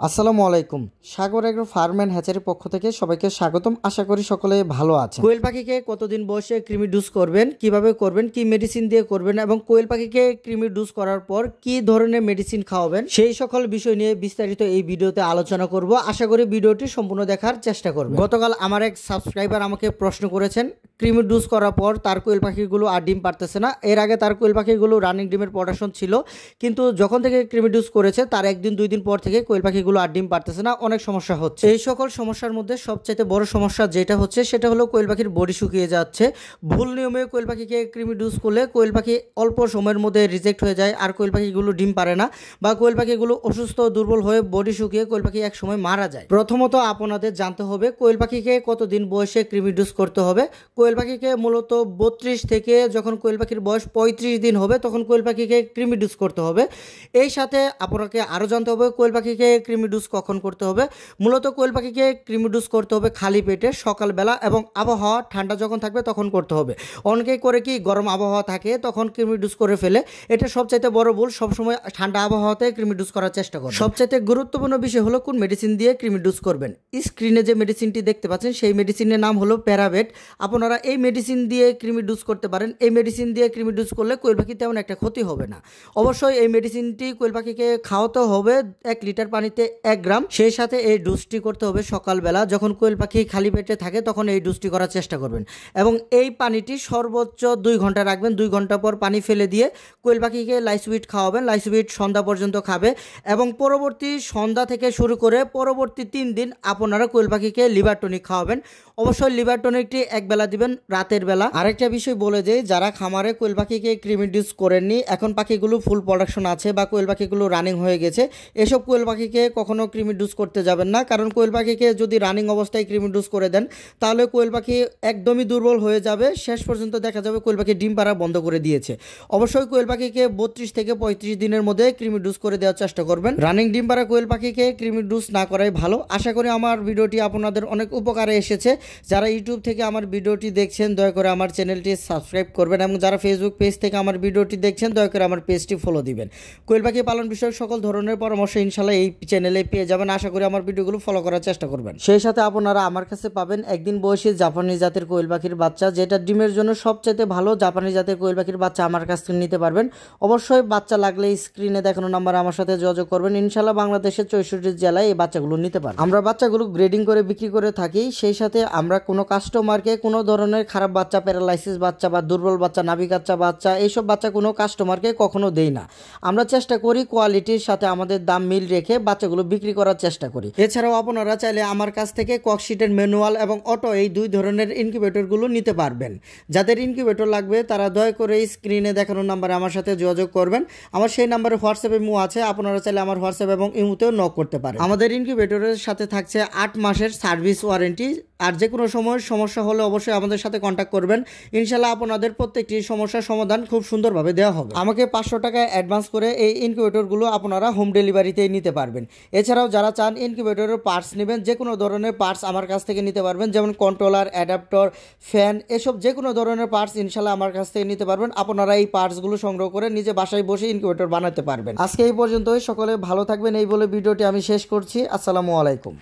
আসসালামু আলাইকুম। সাগর agro farm and hatchery পক্ষ থেকে সবাইকে স্বাগতম। আশা করি সকলে ভালো আছেন। কোয়েল পাখিকে কতদিন বয়সে কৃমি ডোজ করবেন, কিভাবে করবেন, কি মেডিসিন দিয়ে করবেন এবং কোয়েল পাখিকে কৃমি ডোজ করার পর কি ধরনের মেডিসিন খাওয়াবেন, সেই সকল বিষয় নিয়ে বিস্তারিত এই ভিডিওতে আলোচনা করব। আশা করি ভিডিওটি সম্পূর্ণ দেখার চেষ্টা করবেন। গতকাল আমার এক সাবস্ক্রাইবার আমাকে প্রশ্ন করেছেন, কৃমি ডোজ করার পর তার কোয়েল পাখিগুলো আর ডিম পারতেছে না। এর আগে তার কোয়েল পাখিগুলো রানিং ডিমের প্রোডাকশন ছিল, কিন্তু যখন থেকে কৃমি ডোজ করেছে তার একদিন দুই দিন পর থেকে কোয়েল পাখিগুলো আর ডিম পারতেছে না, অনেক সমস্যা হচ্ছে। এই সকল সমস্যার মধ্যে সবচাইতে বড় সমস্যা যেটা হচ্ছে সেটা হলো কোয়েল পাখির বডি শুকিয়ে যাচ্ছে। ভুল নিয়মে কোয়েল পাখিকে কৃমি ডোজ করলে কোয়েল পাখি অল্প সময়ের মধ্যে রিজেক্ট হয়ে যায়, আর কোয়েল পাখিগুলো ডিম পারে না, বা কোয়েল পাখিগুলো অসুস্থ দুর্বল হয়ে বডি শুকিয়ে কোয়েল পাখি এক সময় মারা যায়। প্রথমত আপনাদের জানতে হবে কোয়েল পাখিকে কতদিন বয়সে কৃমি ডোজ করতে হবে। কোয়েল পাখিকে মূলত 32 থেকে যখন কোয়েল পাখির বয়স 35 দিন হবে তখন কোয়েল পাখিকে কৃমি ডোজ করতে হবে। এই সাথে আপনাকে আরও জানতে হবে কোয়েল পাখিকে কৃমি ডোজ কখন করতে হবে। মূলত কোয়েল পাখিকে কৃমি ডোজ করতে হবে খালি পেটে সকালবেলা, এবং আবহাওয়া ঠান্ডা যখন থাকবে তখন করতে হবে। অনেকেই করে কি গরম আবহাওয়া থাকে তখন কৃমি ডোজ করে ফেলে, এটা সবচাইতে বড় ভুল। সবসময় ঠান্ডা আবহাওয়াতে কৃমি ডোজ করার চেষ্টা করবেন। সবচাইতে গুরুত্বপূর্ণ বিষয় হলো কোন মেডিসিন দিয়ে কৃমি ডোজ করবেন। স্ক্রিনে যে মেডিসিনটি দেখতে পাচ্ছেন সেই মেডিসিনের নাম হলো প্যারাভেট। আপনারা এই মেডিসিন দিয়ে কৃমি ডোজ করতে পারেন। এই মেডিসিন দিয়ে কৃমি ডোজ করলে কোয়েল পাখি তেমন একটা ক্ষতি হবে না। অবশ্যই এই মেডিসিনটি কোয়েল পাখিকে খাওয়াতে হবে 1 লিটার পানিতে 1 গ্রাম। সেই সাথে এই ডোজটি করতে হবে সকালবেলা, যখন কোয়েল পাখি খালি পেটে থাকে তখন এই ডোজটি করার চেষ্টা করবেন। এবং এই পানিটি সর্বোচ্চ 2 ঘন্টা রাখবেন। 2 ঘন্টা পর পানি ফেলে দিয়ে কোয়েল পাখিকে লাইসুইট খাওয়াবেন। লাইসুইট সন্ধ্যা পর্যন্ত খাবে, এবং পরবর্তী সন্ধ্যা থেকে শুরু করে পরবর্তী 3 দিন আপনারা কোয়েল পাখিকে লিভার টনিক খাওয়াবেন। অবশ্যই লিভার টনিকটি এক বেলা দিবেন, রাতের বেলা। আরেকটা বিষয় বলে যে যারা খামারে কোয়েল পাখিকে কৃমি ডোজ করেননি, এখন পাখিগুলো ফুল প্রোডাকশন আছে বা কোয়েল পাখিগুলো রানিং হয়ে গেছে, এসব কোয়েল পাখিকে কখনো কৃমি ডোজ করতে যাবেন না। কারণ কোয়েল পাখিকে যদি রানিং অবস্থায় কৃমি ডোজ করে দেন তাহলে কোয়েল পাখি একদমই দুর্বল হয়ে যাবে। শেষ পর্যন্ত দেখা যাবে কোয়েল পাখি ডিম পাড়া বন্ধ করে দিয়েছে। অবশ্যই কোয়েল পাখিকে 32 থেকে 35 দিনের মধ্যে কৃমি ডোজ করে দেওয়ার চেষ্টা করবেন। রানিং ডিম পাড়া কোয়েল পাখিকে কৃমি ডোজ না করাই ভালো। আশা করি আমার ভিডিওটি আপনাদের অনেক উপকারে এসেছে। যারা ইউটিউব থেকে আমার ভিডিওটি দেখছেন দয়া করে আমার চ্যানেলটি সাবস্ক্রাইব করবেন, এবং যারা ফেসবুক পেজ থেকে আমার ভিডিওটি দেখছেন দয়া করে আমার পেজটি ফলো দিবেন। কোয়েল পাখি পালন বিষয়ক সকল ধরনের পরামর্শ ইনশাল্লাহ এই চ্যানেলে পেয়ে যাবেন। আশা করি আমার ভিডিওগুলো ফলো করার চেষ্টা করবেন। সেই সাথে আপনারা আমার কাছে পাবেন একদিন বয়সী জাপানি জাতের কোয়েল পাখির বাচ্চা, যেটা ডিমের জন্য সবচেয়ে ভালো। জাপানি জাতের কোয়েল পাখির বাচ্চা আমার কাছ থেকে নিতে পারবেন। অবশ্যই বাচ্চা লাগলে স্ক্রিনে দেখানো নাম্বার আমার সাথে যোগাযোগ করবেন। ইনশাল্লাহ বাংলাদেশের 64 জেলায় এই বাচ্চাগুলো নিতে পারবেন। আমরা বাচ্চাগুলো গ্রেডিং করে বিক্রি করে থাকি। সেই সাথে আমরা কোনো কাস্টমারকে কোনো ধরনের খারাপ বাচ্চা, প্যারালাইসিস বাচ্চা বা দুর্বল বাচ্চা, নাভিকাচ্চা বাচ্চা, এইসব বাচ্চা কোনো কাস্টমারকে কখনো দেই না। আমরা চেষ্টা করি কোয়ালিটির সাথে আমাদের দাম মিল রেখে বাচ্চাগুলো বিক্রি করার চেষ্টা করি। এছাড়াও আপনারা চাইলে আমার কাছ থেকে ককশিটের ম্যানুয়াল এবং অটো এই 2 ধরনের ইনকিউবেটরগুলো নিতে পারবেন। যাদের ইনকিউবেটর লাগবে তারা দয়া করে স্ক্রিনে দেখানো নাম্বারে আমার সাথে যোগাযোগ করবেন। আমার সেই নাম্বারে হোয়াটসঅ্যাপ ইমো আছে, আপনারা চাইলে আমার হোয়াটসঅ্যাপ এবং ইমোতেও নক করতে পারেন। আমাদের ইনকিউবেটরের সাথে থাকছে 8 মাসের সার্ভিস ওয়ারেন্টি। আর যে কোনো সময় সমস্যা হলে অবশ্যই আমাদের সাথে কন্ট্যাক্ট করবেন। ইনশাল্লাহ আপনাদের প্রত্যেকটি সমস্যার সমাধান খুব সুন্দরভাবে দেওয়া হবে। আমাকে 500 টাকা অ্যাডভান্স করে এই ইনকিউবেটরগুলো আপনারা হোম ডেলিভারিতেই নিতে পারবেন। এছাড়াও যারা চান ইনকিউবেটরের পার্টস নেবেন, যে কোনো ধরনের পার্টস আমার কাছ থেকে নিতে পারবেন, যেমন কন্ট্রোলার, অ্যাডাপ্টর, ফ্যান, এসব যে কোনো ধরনের পার্টস ইনশাল্লাহ আমার কাছ থেকে নিতে পারবেন। আপনারা এই পার্টসগুলো সংগ্রহ করে নিজে বাসায় বসে ইনকিউবেটর বানাতে পারবেন। আজকে এই পর্যন্তই। সকলে ভালো থাকবেন এই বলে ভিডিওটি আমি শেষ করছি। আসসালামু আলাইকুম।